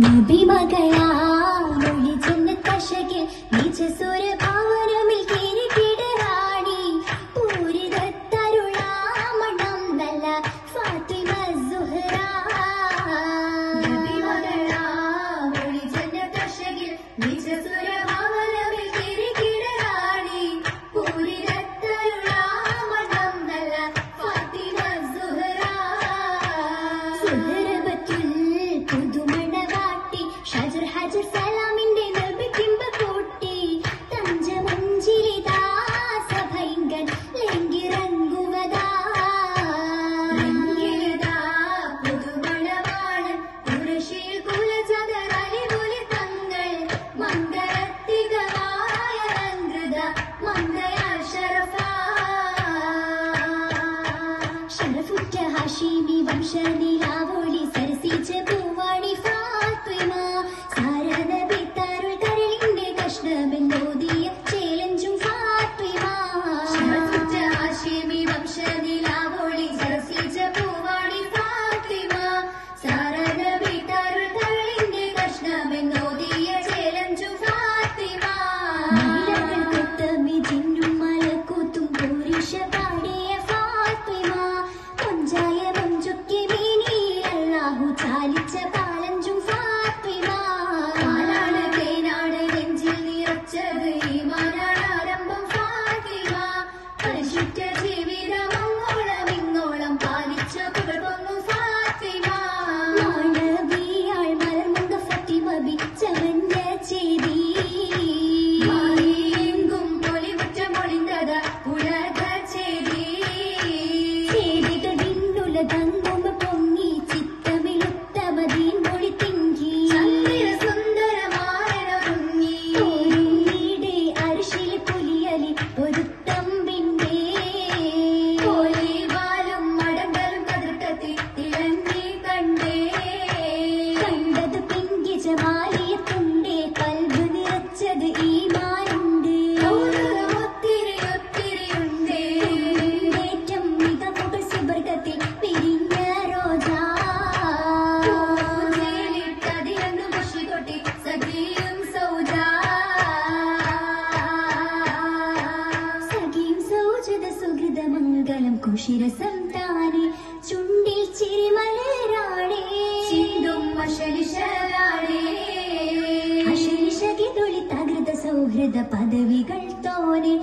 നബി മകളാ മൊഴി ചെന്ന് കശകിൽ നിജസുര ഭാവനമിൽ കിരീടറാണി പൂരിതത്തരുളാമണം നല്ല ഫാത്തിമ സുഹ്റ. നബി മകളാ മൊഴി ചെന്ന് കശകിൽ നിജസുര ഭാവനമിൽ കിരീടറാണി പൂരിതത്തരുളാമണം നല്ല ഫാത്തിമ സുഹ്റ. സുഹറബത്തുൽ പുതുമണവാട്ടി ഷജർ ഹജർ സലാമിന്റെ നബിക്കിമ്പ കൂട്ടി തഞ്ചമഞ്ചിരിതാ സഭൈങ്കൻ ലെങ്കിറങ്ങുവതാ. പുതുമണവാളൻ കുറശിയിൽ കുലചതർ അലിപൊലി തങ്ങൾ മംഗളത്തികമായ അലങ്കൃത മംഗയാ ഷറഫാ. ഷറഫുറ്റ ഹാഷിമി വംശനിലാവൊളി സരസിച്ച പൂവാണി ഫാത്തിമ. സാരനബി തരുൾ കരളിന്റെ കഷ്ണമെന്നോദിയ ചേലഞ്ചും ഫാത്തിമ. ഷറഫുറ്റ ഹാഷിമി വംശനിലാവൊളി സരസിച്ച പൂവാണി ഫാത്തിമ. സാരനബി തരുൾ കരളിന്റെ കഷ്ണമെന്നോദിയ ചേലഞ്ചും ഫാത്തിമ. മഹിളകൾ കൊത്തമി ജിന്നും മലക്കൂത്തും പൂരിഷ പാടിയ ഫാത്തിമ. കൊഞ്ചായ മഞ്ചൊക്കെ മേനി അല്ലാഹു ചാലിച്ച പാലഞ്ചും ഫാത്തിമ. പാലാണ് തേനാണ് നെഞ്ചിൽ നിറച്ചത് ഈമാനാണ് ആരംഭം ഫാത്തിമ. പരിശുദ്ധ ജീവിതം അങ്ങോളം ഇങ്ങോളം പാലിച്ച പുകൾ പൊങ്ങും ഫാത്തിമ. മാണവിയാൾ മലർമുഖ ഫാത്തിമ ബിച്ചവഞ്ഞ ചേരി മാറിയെങ്കും പൊലിവുറ്റ മൊഴിന്തത ഉലക ചേരി. ചേരികൾ വിണ്ണുലതങ്ങും പൊങ്ങി ചിത്തമിലുത്തമതീൻ മൊഴി തിങ്കി. ചന്ദ്ര സുന്ദരമാരനൊരുങ്ങി ഓരുങ്ങീടെ അരിശിലെ പുലിയലി ഒരുത്തമ്പിന്റെ കോലിവാലും മടങ്കലും കതിർക്കത്തി തിളങ്ങി കണ്ടേ. കണ്ടത് പിങ്കി ജമാലിയത്തുണ്ടേ കൽബ് നിറച്ചത് ഈമാനുണ്ട്. ഒത്തിരി ഒത്തിരിയുണ്ടേ ഏറ്റം മികമുകൾ സുബർഗത്തിൽ പിരിഞ്ഞ റോജാ. പൂജയിലിട്ടതിരന്നു മുഷി കൊട്ടി സഖിയും സൗജാ. സഖിയും സൗജത സുഹൃത മംഗളം കുഷിരസം താനെ ചുണ്ടിൽ ചിരിമലരാണേ ചിന്തും അശലിശരാണേ. അശലിശകി തൊളി തകൃത സൗഹൃദ പദവികൾ തോനെ